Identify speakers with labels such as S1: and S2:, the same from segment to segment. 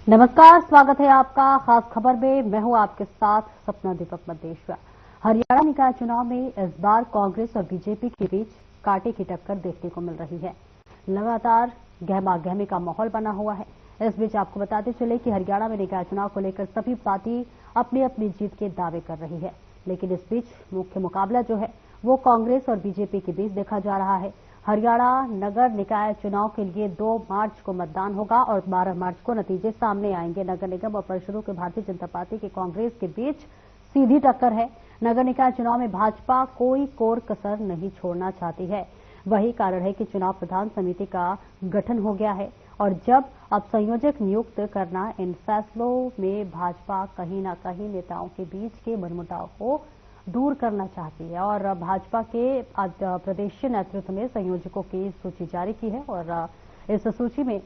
S1: नमस्कार, स्वागत है आपका खास खबर में। मैं हूं आपके साथ सपना दीपक मदेश्वर। हरियाणा निकाय चुनाव में इस बार कांग्रेस और बीजेपी के बीच कांटे की टक्कर देखने को मिल रही है। लगातार गहमा गहमी का माहौल बना हुआ है। इस बीच आपको बताते चले कि हरियाणा में निकाय चुनाव को लेकर सभी पार्टी अपनी अपनी जीत के दावे कर रही है, लेकिन इस बीच मुख्य मुकाबला जो है वो कांग्रेस और बीजेपी के बीच देखा जा रहा है। हरियाणा नगर निकाय चुनाव के लिए 2 मार्च को मतदान होगा और 12 मार्च को नतीजे सामने आएंगे। नगर निगम और परिषदों के भारतीय जनता पार्टी के कांग्रेस के बीच सीधी टक्कर है। नगर निकाय चुनाव में भाजपा कोई कोर कसर नहीं छोड़ना चाहती है। वही कारण है कि चुनाव प्रधान समिति का गठन हो गया है और जब अब संयोजक नियुक्त करना, इन फैसलों में भाजपा कहीं न कहीं नेताओं के बीच के मनमुटाव को दूर करना चाहती है और भाजपा के प्रदेश नेतृत्व में संयोजकों की सूची जारी की है और इस सूची में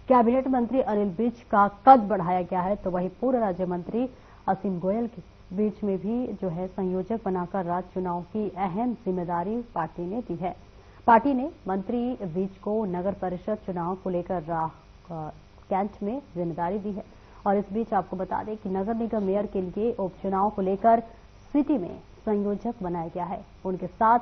S1: कैबिनेट मंत्री अनिल विज का कद बढ़ाया गया है, तो वही पूर्व राज्य मंत्री असीम गोयल के बीच में भी जो है संयोजक बनाकर राज्य चुनाव की अहम जिम्मेदारी पार्टी ने दी है। पार्टी ने मंत्री विज को नगर परिषद चुनाव को लेकर कैंट में जिम्मेदारी दी है और इस बीच आपको बता दें कि नगर निगम मेयर के लिए उपचुनाव को लेकर सिटी में संयोजक बनाया गया है। उनके साथ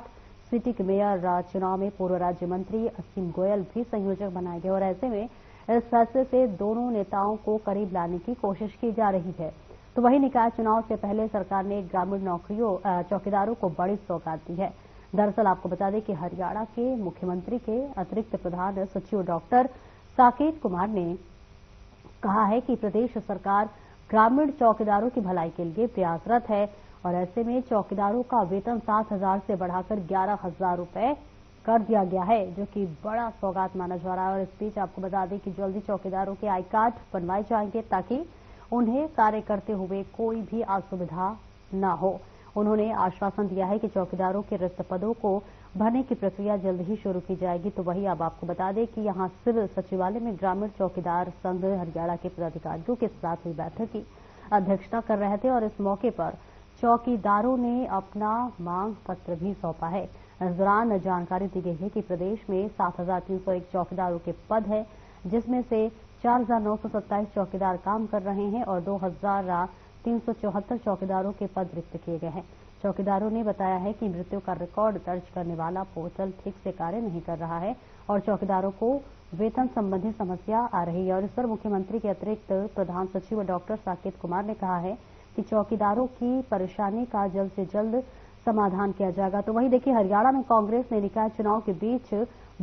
S1: सिटी के मेयर चुनाव में पूर्व राज्य मंत्री असीम गोयल भी संयोजक बनाए गए और ऐसे में इस फैसले से दोनों नेताओं को करीब लाने की कोशिश की जा रही है। तो वही निकाय चुनाव से पहले सरकार ने ग्रामीण चौकीदारों को बड़ी सौगात दी है। दरअसल आपको बता दें कि हरियाणा के मुख्यमंत्री के अतिरिक्त प्रधान सचिव डॉक्टर साकेत कुमार ने कहा है कि प्रदेश सरकार ग्रामीण चौकीदारों की भलाई के लिए प्रयासरत है और ऐसे में चौकीदारों का वेतन 7,000 से बढ़ाकर 11,000 रुपए कर दिया गया है, जो कि बड़ा सौगात माना जा रहा है। और इस बीच आपको बता दें कि जल्दी चौकीदारों के आई कार्ड बनवाए जाएंगे ताकि उन्हें कार्य करते हुए कोई भी असुविधा न हो। उन्होंने आश्वासन दिया है कि चौकीदारों के रिक्त पदों को भरने की प्रक्रिया जल्द ही शुरू की जाएगी। तो वही अब आपको बता दें कि यहां सिविल सचिवालय में ग्रामीण चौकीदार संघ हरियाणा के पदाधिकारियों के साथ हुई बैठक की अध्यक्षता कर रहे थे और इस मौके पर चौकीदारों ने अपना मांग पत्र भी सौंपा है। इस दौरान जानकारी दी गई है कि प्रदेश में 7,301 चौकीदारों के पद है, जिसमें से 4,927 चौकीदार काम कर रहे हैं और 2,374 चौकीदारों के पद रिक्त किए गए हैं। चौकीदारों ने बताया है कि मृत्यु का रिकॉर्ड दर्ज करने वाला पोर्टल ठीक से कार्य नहीं कर रहा है और चौकीदारों को वेतन संबंधी समस्या आ रही है और इस पर मुख्यमंत्री के अतिरिक्त प्रधान सचिव डॉक्टर साकेत कुमार ने कहा है कि चौकीदारों की परेशानी का जल्द से जल्द समाधान किया जाएगा। तो वही देखिए, हरियाणा में कांग्रेस ने निकाय चुनाव के बीच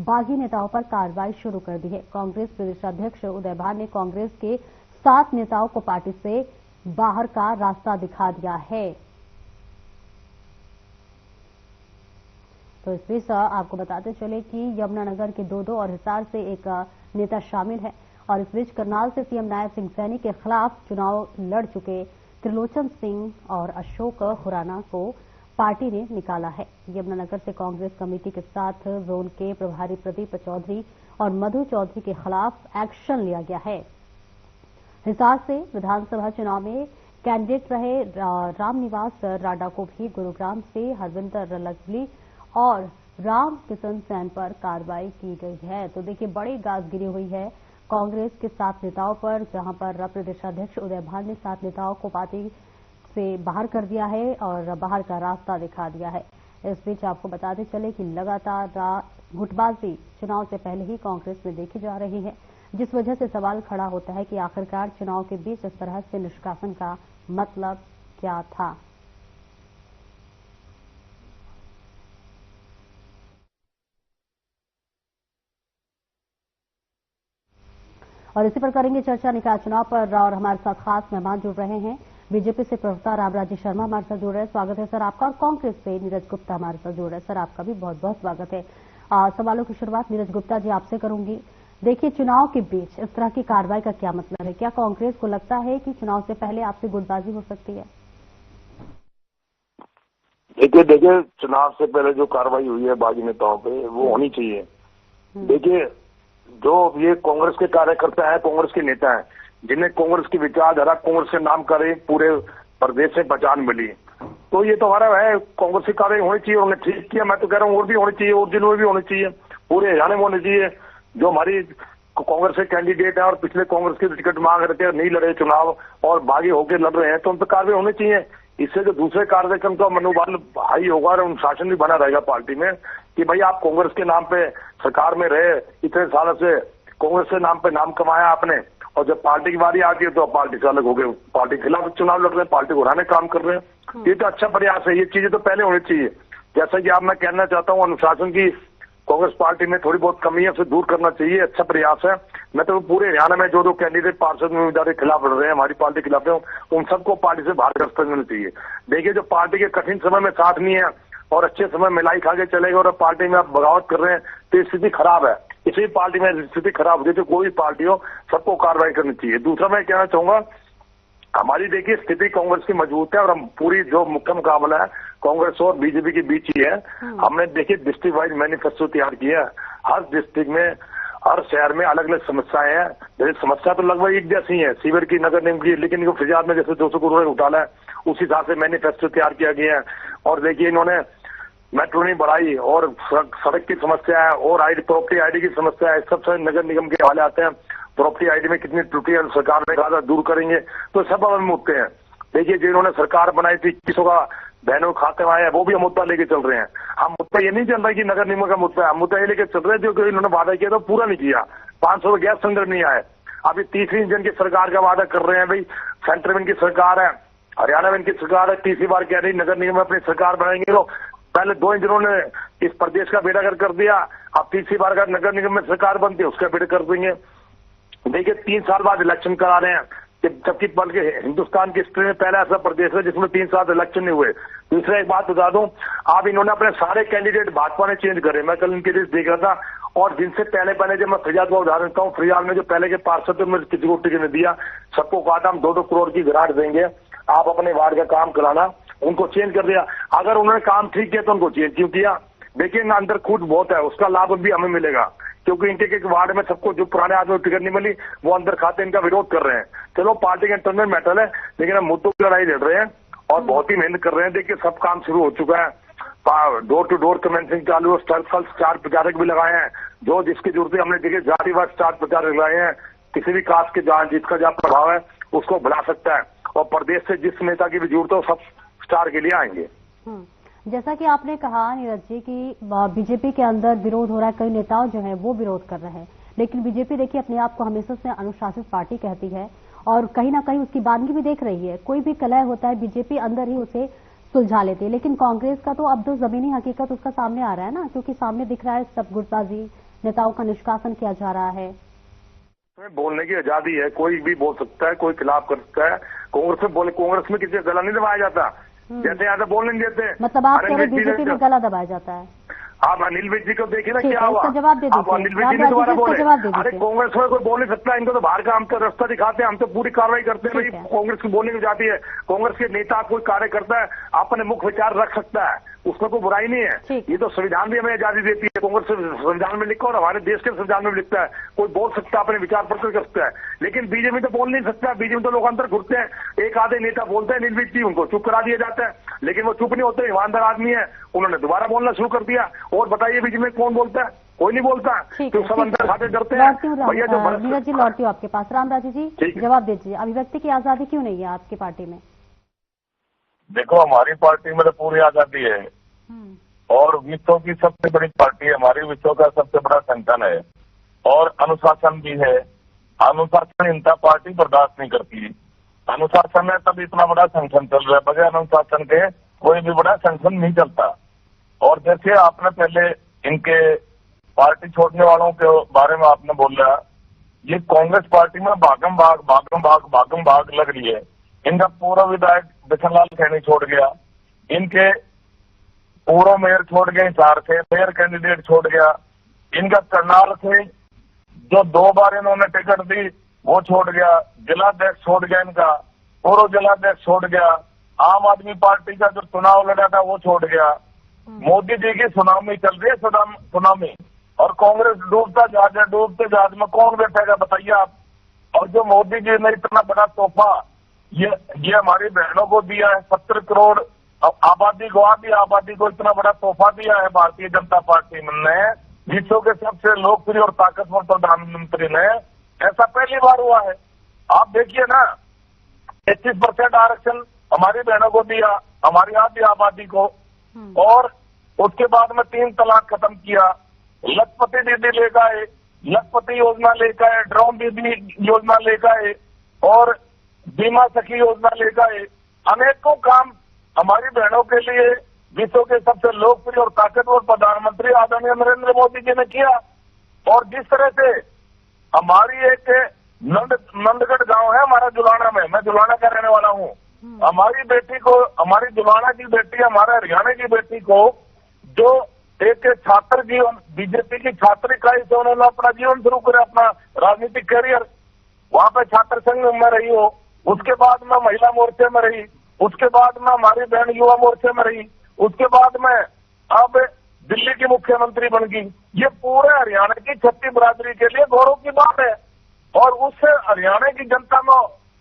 S1: बागी नेताओं पर कार्रवाई शुरू कर दी है। कांग्रेस प्रदेशाध्यक्ष उदय भान ने कांग्रेस के 7 नेताओं को पार्टी से बाहर का रास्ता दिखा दिया है। तो इस बीच आपको बताते चले कि यमुनानगर के 2 और हिसार से एक नेता शामिल है और इस बीच करनाल से सीएम नायब सिंह सैनी के खिलाफ चुनाव लड़ चुके त्रिलोचन सिंह और अशोक खुराना को पार्टी ने निकाला है। यमुनानगर से कांग्रेस कमेटी के साथ जोन के प्रभारी प्रदीप चौधरी और मधु चौधरी के खिलाफ एक्शन लिया गया है। हिसार से विधानसभा चुनाव में कैंडिडेट रहे रामनिवास राडा को भी गुरुग्राम से हरविंदर लग्जली और राम किशन सैन पर कार्रवाई की गई है। तो देखिए, बड़ी गाजगिरी हुई है कांग्रेस के 7 नेताओं पर, जहां पर प्रदेशाध्यक्ष उदय भान ने 7 नेताओं को पार्टी से बाहर कर दिया है और बाहर का रास्ता दिखा दिया है। इस बीच आपको बताते चले कि लगातार गुटबाजी चुनाव से पहले ही कांग्रेस में देखी जा रही है, जिस वजह से सवाल खड़ा होता है कि आखिरकार चुनाव के बीच इस तरह से निष्कासन का मतलब क्या था। और इसी पर करेंगे चर्चा निकाय चुनाव पर और हमारे साथ खास मेहमान जुड़ रहे हैं। बीजेपी से प्रवक्ता रामराजी शर्मा हमारे साथ जुड़ रहे हैं, स्वागत है सर आपका। और कांग्रेस से नीरज गुप्ता हमारे साथ जुड़ रहे हैं, सर आपका भी बहुत बहुत स्वागत है। सवालों की शुरुआत नीरज गुप्ता जी आपसे करूंगी। देखिए, चुनाव के बीच इस तरह की कार्रवाई का क्या मतलब है? क्या कांग्रेस को लगता है कि चुनाव से पहले आपसे गुटबाजी हो सकती है?
S2: देखिए चुनाव से पहले जो कार्रवाई हुई है बागी नेताओं पे, वो होनी चाहिए। देखिए, जो ये कांग्रेस के कार्यकर्ता है, कांग्रेस के नेता है, जिन्हें कांग्रेस की विचारधारा, कांग्रेस के नाम करे पूरे प्रदेश से पहचान मिली, तो ये तो हमारा है, कांग्रेस की कार्रवाई होनी चाहिए। उन्होंने ठीक किया, मैं तो कह रहा हूँ और भी होनी चाहिए, और जिलों में भी होनी चाहिए, पूरे हरियाणा में होनी चाहिए। जो हमारी कांग्रेस के कैंडिडेट हैं और पिछले कांग्रेस के टिकट मांग रहे थे, नहीं लड़े चुनाव और बागी होकर लड़ रहे हैं, तो उन पर कार्रवाई होनी चाहिए। इससे जो दूसरे कार्यक्रम का मनोबल हाई होगा और अनुशासन भी बना रहेगा पार्टी में कि भाई आप कांग्रेस के नाम पे सरकार में रहे, इतने सालों से कांग्रेस के नाम पे नाम कमाया आपने, और जब पार्टी की बारी आती है तो पार्टी से अलग हो गए, पार्टी के खिलाफ चुनाव लड़ रहे हैं, पार्टी को हराने काम कर रहे हैं। ये तो अच्छा प्रयास है, ये चीजें तो पहले होनी चाहिए। जैसा कि आप मैं कहना चाहता हूँ, अनुशासन की कांग्रेस पार्टी में थोड़ी बहुत कमी है, उसे दूर करना चाहिए, अच्छा प्रयास है। मैं तो पूरे हरियाणा में जो कैंडिडेट पार्षद उम्मीदवार के खिलाफ लड़ रहे हैं, हमारी पार्टी के खिलाफ है, उन सबको पार्टी से बाहर कर मिलना चाहिए। देखिए, जो पार्टी के कठिन समय में साथ नहीं है और अच्छे समय मिलाई खा के चलेगा और पार्टी में आप बगावत कर रहे हैं तो स्थिति खराब है। इसी पार्टी में स्थिति खराब होती है, तो कोई भी पार्टी हो सबको कार्रवाई करनी चाहिए। दूसरा मैं कहना चाहूंगा, हमारी देखिए स्थिति कांग्रेस की मजबूत है और हम पूरी जो मुख्य मुकाबला है कांग्रेस और बीजेपी के बीच ही है। हमने देखिए डिस्ट्रिक्ट वाइज मैनिफेस्टो तैयार किया है, हर डिस्ट्रिक्ट में हर शहर में अलग अलग समस्याएं हैं। जैसे समस्या तो लगभग एक जैसी है, सीवर की, नगर निगम की, लेकिन इनको फिजात में जैसे 200 करोड़ घोटाला है, उस हिसाब से मैनिफेस्टो तैयार किया गया है। और देखिए इन्होंने मेट्रो नहीं बढ़ाई और सड़क की समस्या है और प्रॉपर्टी आईडी की समस्या है, सब नगर निगम के हवाले आते हैं। प्रॉपर्टी आईडी में कितनी त्रुटि है, सरकार ने कहा था दूर करेंगे, तो सब अब मुद्दे हैं। देखिए जिन्होंने सरकार बनाई थी, किसों का बहनों खाते में आया है, वो भी हम मुद्दा लेके चल रहे हैं। हम मुद्दा ये नहीं चल रहा कि नगर निगम का मुद्दा है, हम मुद्दा ये लेके चल रहे हैं जो इन्होंने वादा किया था पूरा नहीं किया। 500 गैस सिलेंडर नहीं आए, अभी तीसरी इंजन की सरकार का वादा कर रहे हैं। भाई सेंटर में इनकी सरकार है, हरियाणा में इनकी सरकार है, तीसरी बार कह रही नगर निगम में अपनी सरकार बनाएंगे। तो पहले 2 इंजनों ने इस प्रदेश का बेड़ा कर दिया, अब तीसरी बार का नगर निगम में सरकार बनती है उसका बेड़ा कर देंगे। देखिए 3 साल बाद इलेक्शन करा रहे हैं, जबकि बल्कि हिंदुस्तान की हिस्ट्री में पहला ऐसा प्रदेश है जिसमें 3 साल इलेक्शन नहीं हुए। दूसरा एक बात बता दूं, आप इन्होंने अपने सारे कैंडिडेट भाजपा ने चेंज करे। मैं कल इनकी लिस्ट देख रहा था, और जिनसे पहले जब मैं फरियाद का उदाहरण देता हूँ, फरियाद में जो पहले के पार्षद थे उनमें किसी को टिकट नहीं दिया, सबको कहा था हम 2-2 करोड़ की ग्रांट देंगे, आप अपने वार्ड का काम कराना, उनको चेंज कर दिया। अगर उन्होंने काम ठीक किया तो उनको चेंज क्यों किया? देखिए ना, अंदर खूट बहुत है, उसका लाभ भी हमें मिलेगा, क्योंकि इनके एक वार्ड में सबको जो पुराने आदमी को टिकट नहीं मिली वो अंदर खाते इनका विरोध कर रहे हैं। चलो पार्टी के इंटरनल मैटर है, लेकिन हम मुद्दों की लड़ाई लड़ रहे हैं और बहुत ही मेहनत कर रहे हैं। देखिए सब काम शुरू हो चुका है, डोर टू डोर कमेंसिंग चालू है, स्टार प्रचारक भी लगाए हैं, जो जिसकी जरूरत है। हमने देखिए जातिवाद स्टार प्रचारक लगाए हैं, किसी भी कास्ट के जहाँ जिसका जहाँ प्रभाव है उसको बढ़ा सकता है, और प्रदेश से जिस नेता की भी जरूरत है वो सब स्टार के लिए आएंगे।
S1: जैसा कि आपने कहा नीरज जी कि बीजेपी के अंदर विरोध हो रहा है, कई नेताओं जो है वो विरोध कर रहे हैं, लेकिन बीजेपी देखिए अपने आप को हमेशा से अनुशासित पार्टी कहती है और कहीं ना कहीं उसकी बानगी भी देख रही है। कोई भी कलह होता है बीजेपी अंदर ही उसे सुलझा लेती है, लेकिन कांग्रेस का तो अब तो जमीनी हकीकत उसका सामने आ रहा है ना, क्योंकि सामने दिख रहा है सब गुटबाजी, नेताओं का निष्कासन किया जा रहा है।
S2: बोलने की आजादी है, कोई भी बोल सकता है, कोई खिलाफ कर सकता है। कांग्रेस में बोले, कांग्रेस में किसी का गला नहीं दबाया जाता, जैसे यहाँ बोल नहीं देते।
S1: मतलब आप कह रहे बीजेपी में गला दबाया जाता है?
S2: आप अनिल विज जी को देखिए ना क्या हुआ,
S1: जवाब दे दीजिए।
S2: अनिल विज जी ने दोबारा बोले, अरे कांग्रेस में कोई बोल नहीं सकता, इनको तो बाहर का हम तो रास्ता दिखाते हैं, हम तो पूरी कार्रवाई करते हैं। भाई कांग्रेस की बोलने की जाती है, कांग्रेस के नेता कोई कार्य करता है अपने मुख्य विचार रख सकता है, उसमें कोई बुराई नहीं है। ये तो संविधान भी हमें आजादी देती है, कांग्रेस संविधान में लिखा और हमारे देश के संविधान में लिखता है, कोई बोल सकता है, अपने विचार प्रकट कर सकता है। लेकिन बीजेपी तो बोल नहीं सकता, बीजेपी तो लोग अंदर घुसते हैं, एक आधे नेता बोलते हैं निर्विज जी, उनको चुप करा दिया जाता है, लेकिन वो चुप नहीं होते, ईमानदार आदमी है, उन्होंने दोबारा बोलना शुरू कर दिया। और बताइए बीजेपी में कौन बोलता है? कोई नहीं बोलता, तो सब अंदर खाते डरते हैं। भैया जो
S1: नीरज जी लौटती हूँ आपके पास, रामराजू जी जवाब दीजिए, अभिव्यक्ति की आजादी क्यों नहीं है आपकी पार्टी में?
S3: देखो हमारी पार्टी में तो पूरी आजादी है और विश्व की सबसे बड़ी पार्टी है हमारी, विश्व का सबसे बड़ा संगठन है और अनुशासन भी है। अनुशासनहीनता पार्टी बर्दाश्त नहीं करती, अनुशासन है तब इतना बड़ा संगठन चल रहा है, बगैर अनुशासन के कोई भी बड़ा संगठन नहीं चलता। और जैसे आपने पहले इनके पार्टी छोड़ने वालों के बारे में आपने बोला, ये कांग्रेस पार्टी में भागम भाग लग रही है। इनका पूर्व विधायक बिशनलाल खैनी छोड़ गया, इनके पूर्व मेयर छोड़ गए हिसार से, मेयर कैंडिडेट छोड़ गया, इनका करनाल से जो 2 बार इन्होंने टिकट दी वो छोड़ गया, जिलाध्यक्ष छोड़ गया, इनका पूर्व जिलाध्यक्ष छोड़ गया, आम आदमी पार्टी का जो चुनाव लड़ा था वो छोड़ गया। मोदी जी की सुनामी चल रही है, सुनामी, और कांग्रेस डूबता जहाज है, डूबते जहाज में कौन बैठेगा बताइए आप। और जो मोदी जी ने इतना बड़ा तोहफा ये हमारी बहनों को दिया है, 70 करोड़ आबादी को इतना बड़ा तोहफा दिया है भारतीय जनता पार्टी ने, विश्व के सबसे लोकप्रिय और ताकतवर प्रधानमंत्री ने, ऐसा पहली बार हुआ है। आप देखिए ना, 31% आरक्षण हमारी बहनों को दिया, हमारी आधी आबादी को, और उसके बाद में 3 तलाक खत्म किया, लखपति दीदी लेकर आए, लखपति योजना लेकर आए, ड्रोन दीदी योजना लेकर आए और बीमा सखी योजना लेकर आए। अनेकों काम हमारी बहनों के लिए विश्व के सबसे लोकप्रिय और ताकतवर प्रधानमंत्री आदरणीय नरेंद्र मोदी जी ने किया। और जिस तरह से हमारी एक नंदगढ़ गांव है हमारा जुलाना में, मैं जुलाना का रहने वाला हूं, हमारी बेटी को, हमारी जुलाना की बेटी, हमारे हरियाणा की बेटी को, जो एक छात्र जीवन, बीजेपी की छात्र इकाई से उन्होंने अपना जीवन शुरू किया, अपना राजनीतिक करियर, वहां पे छात्र संघ में रही हो, उसके बाद में महिला मोर्चे में रही, उसके बाद में हमारी बहन युवा मोर्चे में रही, उसके बाद में अब दिल्ली की मुख्यमंत्री बन गई। ये पूरे हरियाणा की छत्तीस बिरादरी के लिए गौरव की बात है। और उससे हरियाणा की जनता में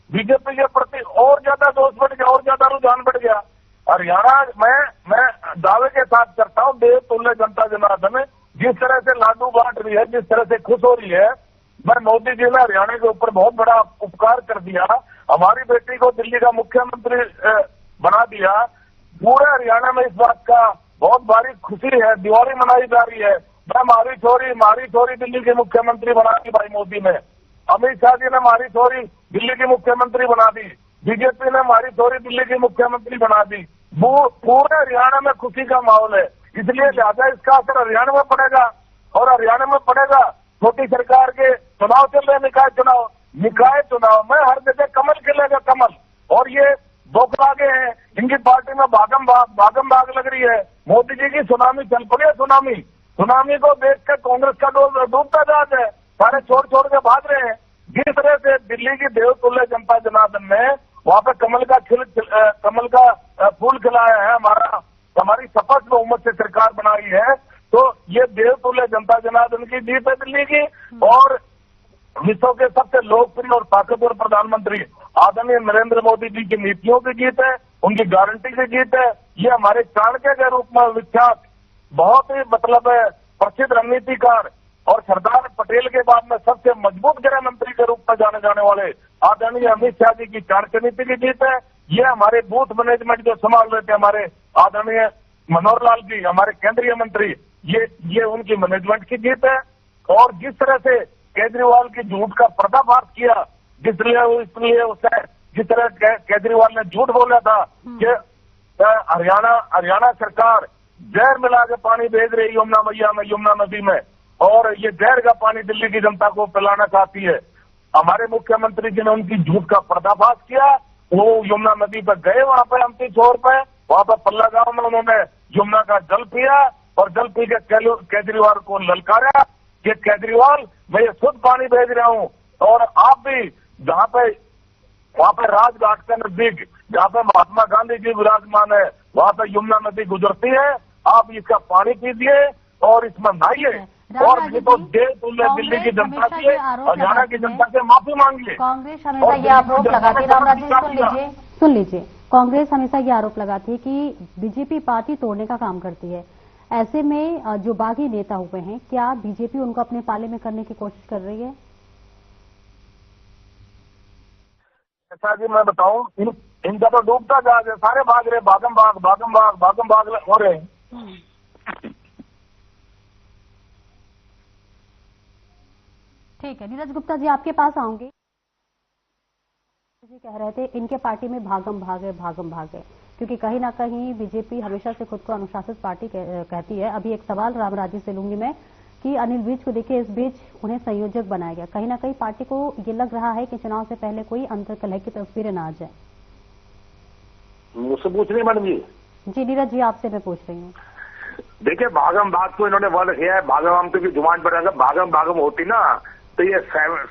S3: बीजेपी के प्रति और ज्यादा दोष बढ़ गया, और ज्यादा रुझान बढ़ गया। हरियाणा मैं दावे के साथ करता हूं, देवतुल्य जनता जनार्दन जिस तरह से लाडू बांट रही है, जिस तरह से खुश हो रही है, मैं मोदी जी ने हरियाणा के ऊपर बहुत बड़ा उपकार कर दिया, हमारी बेटी को दिल्ली का मुख्यमंत्री बना दिया। पूरे हरियाणा में इस बात का बहुत भारी खुशी है, दिवाली मनाई जा रही है। मैं मारी छोरी दिल्ली की मुख्यमंत्री बना दी भाई मोदी ने, अमित शाह जी ने मारी छोरी दिल्ली की मुख्यमंत्री बना दी, बीजेपी ने मारी छोरी दिल्ली की मुख्यमंत्री बना दी। पूरे हरियाणा में खुशी का माहौल है, इसलिए लिहाजा इसका असर हरियाणा में पड़ेगा। और हरियाणा में पड़ेगा, छोटी सरकार के चुनाव चल रहे, निकाय चुनाव में हर जगह कमल खिलेगा, कमल। और ये बौखला गए हैं, इनकी पार्टी में भागम भाग लग रही है। मोदी जी की सुनामी चल पड़ी है, सुनामी को देख कर कांग्रेस का डूबता जहाज है, सारे छोड़ के भाग रहे हैं। जिस तरह से दिल्ली की देवतुल्य जनता जनार्दन ने वहां पे कमल का फूल खिलाया है, हमारी शपथ बहुमत से सरकार बनाई है, तो ये देवतुल्य जनता जनार्दन की जीत है दिल्ली की, और विश्व के सबसे लोकप्रिय और ताकतवर प्रधानमंत्री आदरणीय नरेंद्र मोदी जी की नीतियों की जीत है, उनकी गारंटी की जीत है। ये हमारे चाणक्य के रूप में विख्यात, बहुत ही प्रसिद्ध रणनीतिकार और सरदार पटेल के बाद में सबसे मजबूत गृह मंत्री के रूप में जाने जाने वाले आदरणीय अमित शाह जी की चाणक्य नीति की जीत है। ये हमारे बूथ मैनेजमेंट जो संभाल रहे थे हमारे आदरणीय मनोहर लाल जी, हमारे केंद्रीय मंत्री, ये उनकी मैनेजमेंट की जीत है। और जिस तरह से केजरीवाल की झूठ का पर्दाफाश किया, जिस तरह केजरीवाल ने झूठ बोला था कि हरियाणा सरकार जहर मिला के पानी भेज रही यमुना नदी में, और ये जहर का पानी दिल्ली की जनता को पिलाना चाहती है। हमारे मुख्यमंत्री जी ने उनकी झूठ का पर्दाफाश किया, वो यमुना नदी पर गए, वहां पर अमती छोर पे, वहां पर पल्ला गांव में उन्होंने यमुना का जल पिया, और जल पी के केजरीवाल को ललकारा कि केजरीवाल मैं ये शुद्ध पानी भेज रहा हूं, और आप भी वहां पर राजघाट के नजदीक जहां पर महात्मा गांधी जी विराजमान है, वहां पर यमुना नदी गुजरती है, आप इसका पानी पीजिए और इसमें नहाइए, और ये तो देवतुल्य दिल्ली की जनता की है, हरियाणा की जनता से माफी मांगिए।
S1: कांग्रेस हमेशा ये आरोप लगाती है, रामराज जी सुन लीजिए, कांग्रेस हमेशा ये आरोप लगाती है कि बीजेपी पार्टी तोड़ने का काम करती है। ऐसे में जो बागी नेता हुए हैं, क्या बीजेपी उनको अपने पाले में करने की कोशिश कर रही है?
S3: ऐसा जी मैं बताऊं, इनका तो डूबता जहाज है, सारे भाग रहे, भागम भाग हो रहे हैं।
S1: ठीक है, नीरज गुप्ता जी आपके पास आऊंगे। जी कह रहे थे इनके पार्टी में भागम भाग है, क्योंकि कहीं ना कहीं बीजेपी हमेशा से खुद को अनुशासित पार्टी कहती है। अभी एक सवाल रामराज जी से लूंगी मैं कि अनिल विज को देखिए, इस बीच उन्हें संयोजक बनाया गया, कहीं ना कहीं पार्टी को ये लग रहा है कि चुनाव से पहले कोई अंतर्कलह की तस्वीरें ना आ जाए।
S2: मुझसे पूछ रही मैडम जी?
S1: जी नीरज जी आपसे मैं पूछ रही हूँ।
S2: देखिए भागम भाग को इन्होंने वर्ड किया है, भागम की जुबान पर अगर भागम होती ना तो ये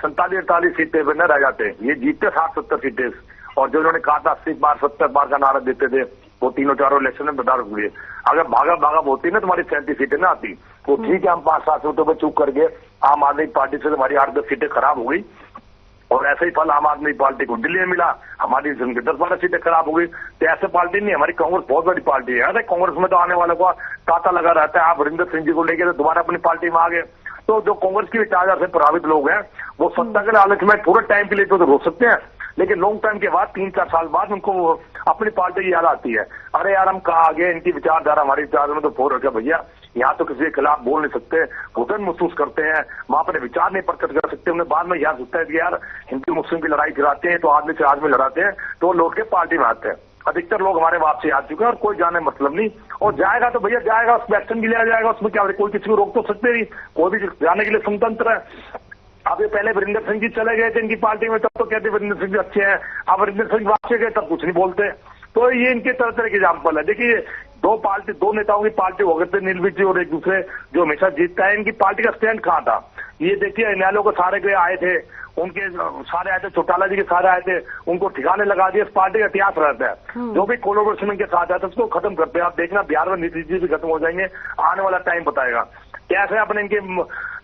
S2: 47-48 सीटें पर न रह जाते, ये जीतते 60-70 सीटें। और जो इन्होंने कहा था 80 बार 70 बार का नारा देते थे, वो तीनों चारों इलेक्शन में बता हुए। अगर भागम होती ना तुम्हारी 37 सीटें ना आती, तो ठीक है हम 5-7 सीटों पर चूक करके आम आदमी पार्टी से हमारी 8-10 सीटें खराब हो गई, और ऐसे ही फल आम आदमी पार्टी को दिल्ली में मिला, हमारी जिनकी 10-12 सीटें खराब हो गई। तो ऐसे पार्टी नहीं, हमारी कांग्रेस बहुत बड़ी पार्टी है। अरे कांग्रेस में तो आने वालों का तांता लगा रहता है। आप वरिंदर सिंह जी को लेकर तो दोबारा अपनी पार्टी में आ गए। तो जो कांग्रेस की विचारधारा से प्रभावित लोग हैं वो सत्ता के लालच में थोड़े टाइम के लिए तो रोक सकते हैं, लेकिन लॉन्ग टाइम के बाद 3-4 साल बाद उनको अपनी पार्टी की याद आती है। अरे यार हम कहाँ आ गए, इनकी विचारधारा हमारी विचारधारा में तो फोड़ रखा भैया। यहाँ तो किसी के खिलाफ बोल नहीं सकते, घुटन महसूस करते हैं, वहां अपने विचार नहीं प्रकट कर सकते। उन्हें बाद में याद होता है कि यार हिंदू मुस्लिम की लड़ाई गिराते हैं तो आदमी से आदमी लड़ाते हैं, तो वो लौट के पार्टी में आते हैं। अधिकतर लोग हमारे वापसी आ चुके हैं और कोई जाने मतलब नहीं। और जाएगा तो भैया जाएगा, उस एक्शन के लिए आ जाएगा, उसमें क्या, कोई किसी को रोक तो सकते नहीं, कोई भी जाने के लिए स्वतंत्र है। अब ये पहले वरिंदर सिंह जी चले गए थे इनकी पार्टी में, तब तो कहते वरिंदर सिंह जी अच्छे हैं। अब वरिंदर सिंह वापसी गए तब कुछ नहीं बोलते। तो ये इनके तरह तरह के एग्जाम्पल है। देखिए दो नेताओं की पार्टी हो गए थे, नील विजय और एक दूसरे जो हमेशा जीतता है। इनकी पार्टी का स्टैंड कहाँ था? ये देखिए न्यायालयों को सारे के आए थे, उनके सारे आए थे, चौटाला जी के सारे आए थे, उनको ठिकाने लगा दिए। इस पार्टी का इतिहास रहता है, जो भी कोलैबोरेशन के साथ आता है उसको खत्म करते हैं। आप देखना बिहार में नीतीश जी भी खत्म हो जाएंगे, आने वाला टाइम बताएगा। कैसे अपने इनके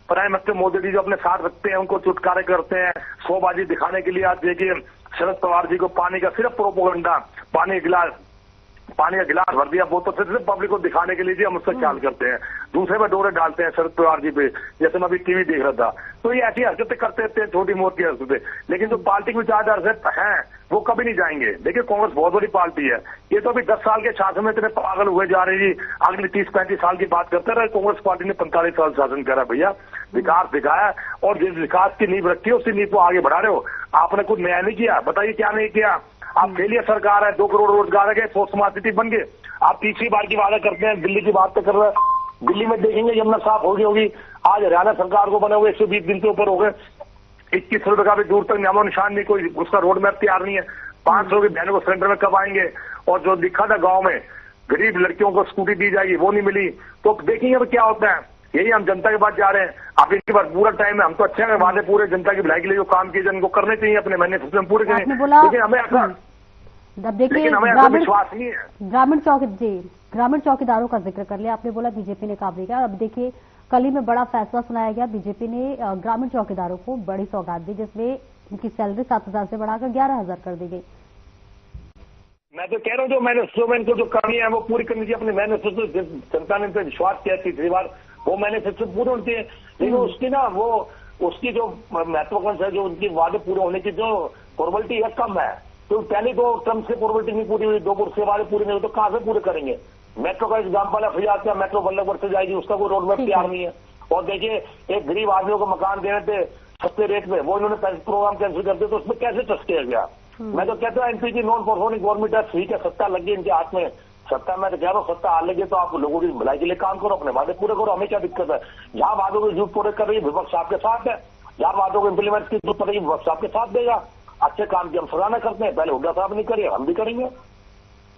S2: प्राइम मिनिस्टर मोदी जी जो अपने साथ रखते हैं उनको चुटकारे करते हैं, शोबाजी दिखाने के लिए। आप देखिए शरद पवार जी को पानी का सिर्फ प्रोपोगंडा, पानी का गिलास भर दिया, वो तो सिर्फ पब्लिक को दिखाने के लिए जी हम उसका ख्याल करते हैं। दूसरे पे डोरे डालते हैं शरद पवार जी पे, जैसे मैं अभी टीवी देख रहा था। तो ये ऐसी हरकतें करते रहते हैं, छोटी मोटी हरकतें, लेकिन जो पार्टी की विचारधारा से हैं वो कभी नहीं जाएंगे। देखिए कांग्रेस बहुत बड़ी पार्टी है, ये तो अभी 10 साल के शासन में इतने पागल हुए जा रहे जी। अगले 30-35 साल की बात करते रहे। कांग्रेस पार्टी ने 45 साल शासन करा भैया, विकास दिखाया, और जिस विकास की नींव रखी है उसी नींव को आगे बढ़ा रहे हो। आपने कुछ नया नहीं किया, बताइए क्या नहीं किया। आप फेलियर सरकार है, 2 करोड़ रोजगार है, स्पोर्ट्स स्मार्ट सिटी बन गए। आप तीसरी बार की वादा करते हैं, दिल्ली की बात तो कर रहे हैं। दिल्ली में देखेंगे यमुना साफ होगी। आज हरियाणा सरकार को बने हुए 120 दिन से ऊपर हो गए, 21 रुपए का भी दूर तक नामो निशान नहीं, कोई उसका रोड मैप तैयार नहीं है। 500 की बहनों को सिलेंडर में कब आएंगे? और जो दिखा था गाँव में गरीब लड़कियों को स्कूटी दी जाएगी, वो नहीं मिली। तो देखेंगे अब क्या होता है। यही हम जनता के पास जा रहे हैं। अब इनके पास पूरा टाइम है, हम तो अच्छे हैं, वादे पूरे जनता की भलाई के लिए जो काम किए जिनको करने चाहिए अपने मैनिफेस्टो में पूरे करें, लेकिन हमें ऐसा, लेकिन हमें ऐसा विश्वास नहीं है।
S1: ग्रामीण चौकीदारों का जिक्र कर लिया आपने, बोला बीजेपी ने काबू किया। अब देखिए कल ही में बड़ा फैसला सुनाया गया, बीजेपी ने ग्रामीण चौकीदारों को बड़ी सौगात दी, जिसमें उनकी सैलरी 7,000 से बढ़ाकर 11,000 कर दी गई।
S2: मैं तो कह रहा हूँ जो मैनिफेस्टो में इनको जो कमी है वो पूरी करनी चाहिए। अपने मैनिफेस्टो जनता ने विश्वास किया तीसरी बार, वो मैनिफेस्टो पूरे होते हैं, लेकिन उसकी ना वो उसकी जो महत्वाकांक्षा है, जो उनकी वादे पूरे होने की जो प्रोबेबिलिटी है कम है। तो पहले 2 टर्म से प्रोबेबिलिटी नहीं पूरी हुई, 2 वर्ष के वादे पूरे नहीं हुए, तो कहां से पूरे करेंगे? मेट्रो का एग्जाम्पल है, फैजाद का मेट्रो बल्लभगढ़ से जाएगी, उसका कोई रोड मैप तैयार नहीं है। और देखिए एक गरीब आदमियों को मकान देने थे सस्ते रेट में, वो इन्होंने प्रोग्राम कैंसिल कर दिया, तो उसमें कैसे ट्रस्ट किया गया? मैं तो कहता हूँ एमपी की नॉन परफॉर्मिंग गवर्नमेंट है, ठीक है, सत्ता लग गई इनके हाथ में, सत्ता मैं तो कह रहा हूँ सत्ता आ लगे तो आप लोगों की भलाई के लिए काम करो, अपने वादे पूरे करो, हमें क्या दिक्कत है? जहां वादों को झूठ पूरे कर रही है विपक्ष आपके साथ है, जहां वादों को इम्प्लीमेंट की जरूरत पड़ेगी विपक्ष आपके साथ देगा। अच्छे काम की हम सराहना करते हैं, पहले हुड्डा साहब नहीं करिए, हम भी करेंगे।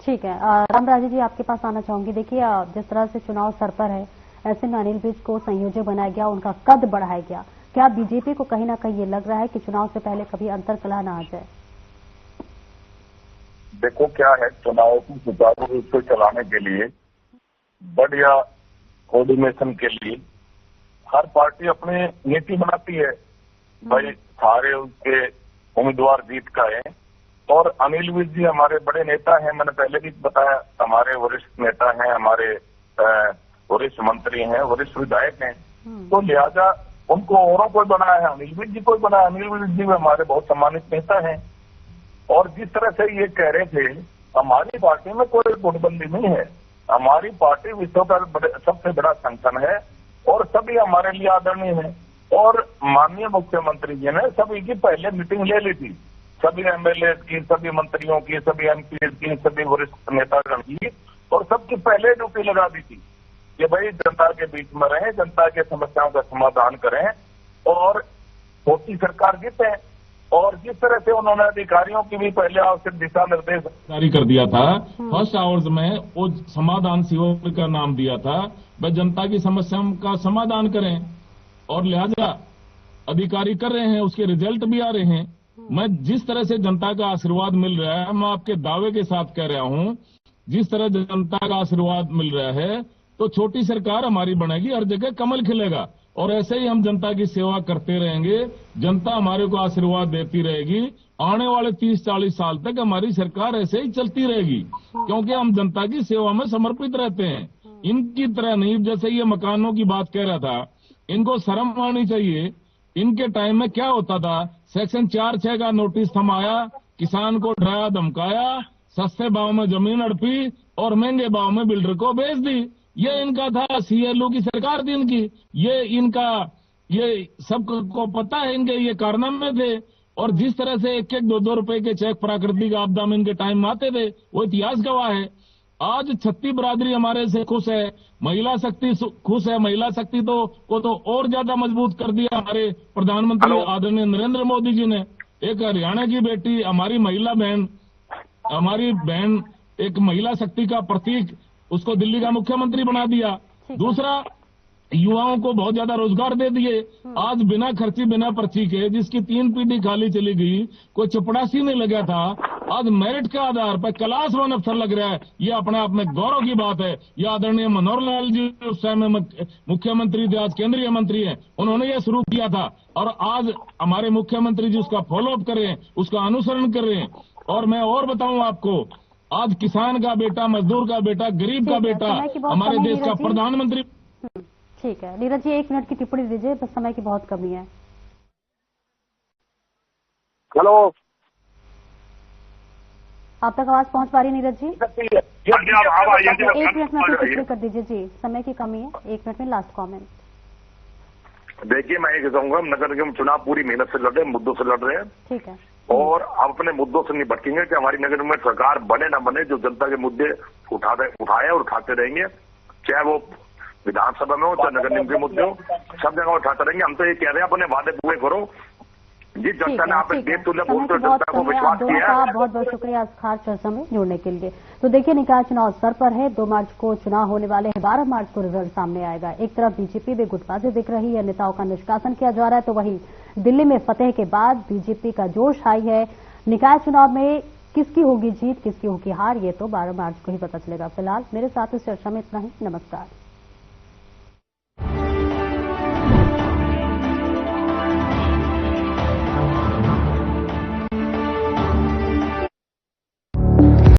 S1: ठीक है, रामराजे जी आपके पास आना चाहूंगी। देखिए जिस तरह से चुनाव सर पर है, ऐसे में अनिल विज को संयोजक बनाया गया, उनका कद बढ़ाया गया, क्या बीजेपी को कहीं ना कहीं ये लग रहा है कि चुनाव से पहले कभी अंतरकलह ना आ जाए?
S3: देखो क्या है, चुनाव को सुचारू रूप से चलाने के लिए, बढ़िया कोऑर्डिनेशन के लिए हर पार्टी अपनी नीति बनाती है। भाई सारे उसके उम्मीदवार जीत का है, और अनिल विज जी हमारे बड़े नेता हैं, मैंने पहले भी बताया, हमारे वरिष्ठ नेता हैं, हमारे वरिष्ठ मंत्री हैं, वरिष्ठ विधायक हैं, तो लिहाजा उनको औरों को बनाया है, अनिल विज जी को बनाया। अनिल विज जी हमारे बहुत सम्मानित नेता हैं, और जिस तरह से ये कह रहे थे, हमारी पार्टी में कोई गुटबंदी नहीं है, हमारी पार्टी विश्व का सबसे बड़ा संगठन है, और सभी हमारे लिए आदरणीय है। और माननीय मुख्यमंत्री जी ने सभी की पहले मीटिंग ले ली थी, सभी एमएलए की, सभी मंत्रियों की, सभी एमपी की, सभी वरिष्ठ नेतागण की, और सबकी पहले ड्यूटी लगा दी थी कि भाई जनता के बीच में रहें, जनता के समस्याओं का समाधान करें, और मोदी सरकार जीते। और जिस तरह से उन्होंने अधिकारियों की भी पहले आवश्यक दिशा निर्देश
S4: जारी कर दिया था, फर्स्ट आवर्स में वो समाधान शिविर का नाम दिया था, वह जनता की समस्याओं का समाधान करें, और लिहाजा अधिकारी कर रहे हैं, उसके रिजल्ट भी आ रहे हैं। मैं जिस तरह से जनता का आशीर्वाद मिल रहा है, मैं आपके दावे के साथ कह रहा हूं, जिस तरह जनता का आशीर्वाद मिल रहा है, तो छोटी सरकार हमारी बनेगी, हर जगह कमल खिलेगा। और ऐसे ही हम जनता की सेवा करते रहेंगे। जनता हमारे को आशीर्वाद देती रहेगी। आने वाले 30-40 साल तक हमारी सरकार ऐसे ही चलती रहेगी, क्योंकि हम जनता की सेवा में समर्पित रहते हैं। इनकी तरह नहीं, जैसे ये मकानों की बात कह रहा था, इनको शर्म आनी चाहिए। इनके टाइम में क्या होता था, सेक्शन 4(6) का नोटिस थमाया, किसान को डराया धमकाया, सस्ते भाव में जमीन हड़पी और महंगे भाव में बिल्डर को बेच दी। ये इनका था, CLO की सरकार थी इनकी। ये सबको पता है, इनके ये कारनामे थे। और जिस तरह से 1-1, 2-2 रुपए के चेक प्राकृतिक आपदा में इनके टाइम में आते थे, वो इतिहास गवाह है। आज छत्ती बिरादरी हमारे से खुश है, महिला शक्ति खुश है। महिला शक्ति को तो और ज्यादा मजबूत कर दिया हमारे प्रधानमंत्री आदरणीय नरेंद्र मोदी जी ने। एक हरियाणा की बेटी, हमारी बहन एक महिला शक्ति का प्रतीक, उसको दिल्ली का मुख्यमंत्री बना दिया। दूसरा, युवाओं को बहुत ज्यादा रोजगार दे दिए। आज बिना खर्ची बिना पर्ची के जिसकी 3 पीढ़ी खाली चली गई, कोई चपड़ासी नहीं लगा था, आज मेरिट के आधार पर क्लास 1 अफसर लग रहा है। ये अपने आप में गौरव की बात है। ये आदरणीय मनोहर लाल जी उस समय मुख्यमंत्री थे, आज केंद्रीय मंत्री हैं, उन्होंने ये शुरू किया था। और आज हमारे मुख्यमंत्री जी उसका फॉलोअप कर रहे हैं, उसका अनुसरण कर रहे हैं। और मैं और बताऊं आपको, आज किसान का बेटा, मजदूर का बेटा, गरीब का बेटा हमारे देश का प्रधानमंत्री।
S1: ठीक है नीरज जी, 1 मिनट की टिप्पणी दीजिए, बस समय की बहुत कमी है।
S2: हेलो,
S1: आप तक आवाज पहुंच पा रही है नीरज जी? 1 मिनट में अपनी टिप्पणी कर दीजिए जी, समय की कमी है। 1 मिनट में लास्ट कमेंट।
S2: देखिए, मैं ये कहूंगा, हम नगर निगम चुनाव पूरी मेहनत से लड़ रहे हैं, मुद्दों से लड़ रहे हैं।
S1: ठीक है।
S2: और हम अपने मुद्दों से नहीं भटकेंगे कि हमारी नगर निगम में सरकार बने ना बने, जो जनता के मुद्दे उठाए और उठाते रहेंगे, चाहे वो विधानसभा में हो चाहे नगर निगम के मुद्दे हो, सब जगह उठाते रहेंगे। हम तो ये कह रहे हैं, अपने वादे पूरे करो। जिस जनता ने आप देश तुल्य बोलते जनता को विश्वास किया है।
S1: बहुत बहुत शुक्रिया इस खास चर्चा में जुड़ने के लिए। तो देखिए, निकाय चुनाव सर पर है। 2 मार्च को चुनाव होने वाले हैं, 12 मार्च को रिजल्ट सामने आएगा। एक तरफ बीजेपी में गुटबाजी दिख रही है, नेताओं का निष्कासन किया जा रहा है, तो वहीं दिल्ली में फतेह के बाद बीजेपी का जोश हाई है। निकाय चुनाव में किसकी होगी जीत, किसकी होगी हार, ये तो 12 मार्च को ही पता चलेगा। फिलहाल मेरे साथ इस चर्चा में इतना ही। नमस्कार।